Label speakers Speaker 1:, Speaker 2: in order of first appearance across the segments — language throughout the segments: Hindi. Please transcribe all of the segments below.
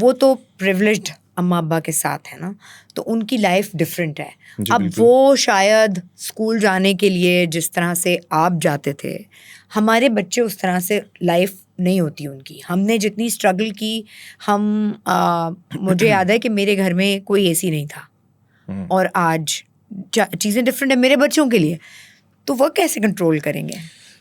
Speaker 1: वो तो प्रिविलेज्ड अम्मा अब्बा के साथ है ना, तो उनकी लाइफ डिफरेंट है। अब
Speaker 2: बिल्कुल।
Speaker 1: वो शायद स्कूल जाने के लिए जिस तरह से आप जाते थे, हमारे बच्चे उस तरह से लाइफ नहीं होती उनकी। हमने जितनी स्ट्रगल की, मुझे याद है कि मेरे घर में कोई एसी नहीं था, और आज चीज़ें डिफरेंट है मेरे बच्चों के लिए, तो वो कैसे कंट्रोल करेंगे?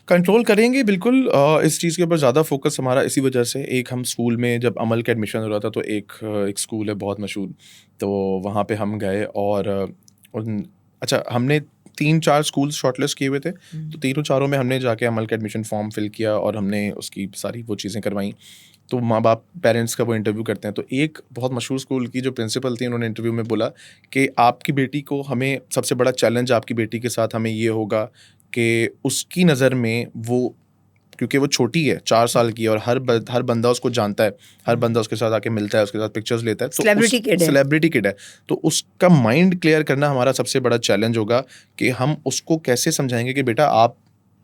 Speaker 2: कंट्रोल करेंगे बिल्कुल। इस चीज़ के ऊपर ज़्यादा फोकस हमारा इसी वजह से, एक हम स्कूल में जब अमल का एडमिशन हो रहा था तो एक स्कूल है बहुत मशहूर, तो वहाँ पे हम गए और अच्छा हमने 3-4 स्कूल्स शॉर्टलिस्ट किए हुए थे, तो तीनों चारों में हमने जाके अमल का एडमिशन फॉर्म फिल किया और हमने उसकी सारी वो चीज़ें करवाई। तो माँ बाप पेरेंट्स का वो इंटरव्यू करते हैं, तो एक बहुत मशहूर स्कूल की जो प्रिंसिपल थी उन्होंने इंटरव्यू में बोला कि आपकी बेटी को, हमें सबसे बड़ा चैलेंज आपकी बेटी के साथ हमें ये होगा कि उसकी नज़र में वो, क्योंकि वो छोटी है 4 साल की है और हर बंदा उसको जानता है, हर बंदा उसके साथ आके मिलता है, उसके साथ पिक्चर्स लेता है, तो सेलिब्रिटी किड है, तो उसका माइंड क्लियर करना हमारा सबसे बड़ा चैलेंज होगा कि हम उसको कैसे समझाएंगे कि बेटा आप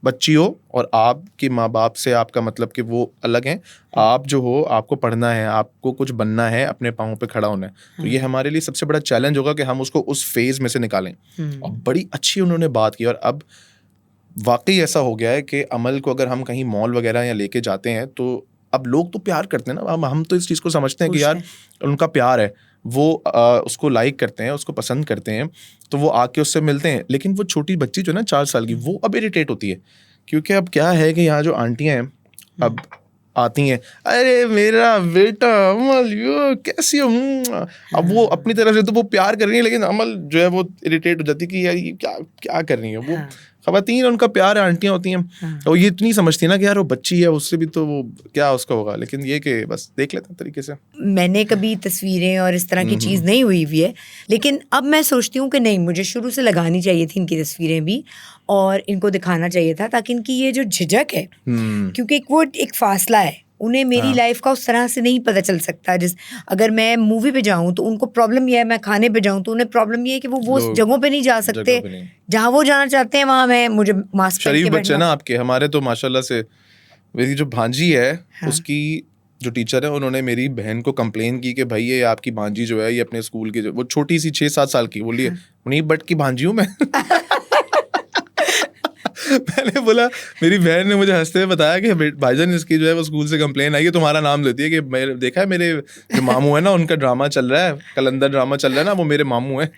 Speaker 2: बच्ची हो और आपके माँ बाप से आपका मतलब कि वो अलग हैं, आप जो हो आपको पढ़ना है, आपको कुछ बनना है, अपने पाँव पे खड़ा होना है। तो ये हमारे लिए सबसे बड़ा चैलेंज होगा कि हम उसको उस फेज में से निकालें। और बड़ी अच्छी उन्होंने बात की, और अब वाकई ऐसा हो गया है कि अमल को अगर हम कहीं मॉल वगैरह या लेके जाते हैं तो अब लोग तो प्यार करते हैं ना, हम तो इस चीज़ को समझते हैं कि यार उनका प्यार है, वो उसको लाइक करते हैं, उसको पसंद करते हैं, तो वो आके उससे मिलते हैं। लेकिन वो छोटी बच्ची जो है ना 4 साल की, वो अब इरिटेट होती है, क्योंकि अब क्या है कि यहाँ जो आंटियाँ हैं अब आती हैं, अरे मेरा बेटा अमल यो कैसी हो, अब वो अपनी तरफ से तो वो प्यार कर रही है, लेकिन अमल जो है वो इरिटेट हो जाती है कि यार ये क्या क्या कर रही है। वो खवातीन उनका प्यार है, आंटियाँ होती हैं, और ये इतनी समझती है ना कि यार वो बच्ची है, उससे भी तो वो क्या उसका होगा, लेकिन ये कि बस देख लेते हैं तरीके से।
Speaker 1: मैंने कभी तस्वीरें और इस तरह की चीज़ नहीं हुई हुई है, लेकिन अब मैं सोचती हूँ कि नहीं, मुझे शुरू से लगानी चाहिए थी इनकी तस्वीरें भी, और इनको दिखाना चाहिए था, ताकि इनकी ये जो झिझक है, क्योंकि एक फासला है, उन्हें मेरी लाइफ का उस तरह से नहीं पता चल सकता। अगर मैं मूवी पे जाऊं तो उनको प्रॉब्लम ये है, मैं खाने पे जाऊं तो उन्हें प्रॉब्लम ये है कि वो जगहों पे नहीं जा सकते जहां वो जाना चाहते हैं, वहां मुझे मास्क
Speaker 2: शरीफ बच्चे ना आपके, हमारे तो माशाल्लाह से मेरी जो भांजी है उसकी जो टीचर है उन्होंने मेरी बहन को कंप्लेन की कि भाई ये आपकी भांजी जो है ये अपने स्कूल की, वो छोटी सी 6-7 साल की, बोलिए उन्हीं बट की भांजी हूँ मैं। मैंने बोला, मेरी बहन ने मुझे हंसते हुए बताया कि भाईजान इसकी जो है वो स्कूल से कंप्लेन आई है, तुम्हारा नाम लेती है कि मैं देखा है मेरे जो मामू है ना उनका ड्रामा चल रहा है, कलंदर ड्रामा चल रहा है ना, वो मेरे मामू है।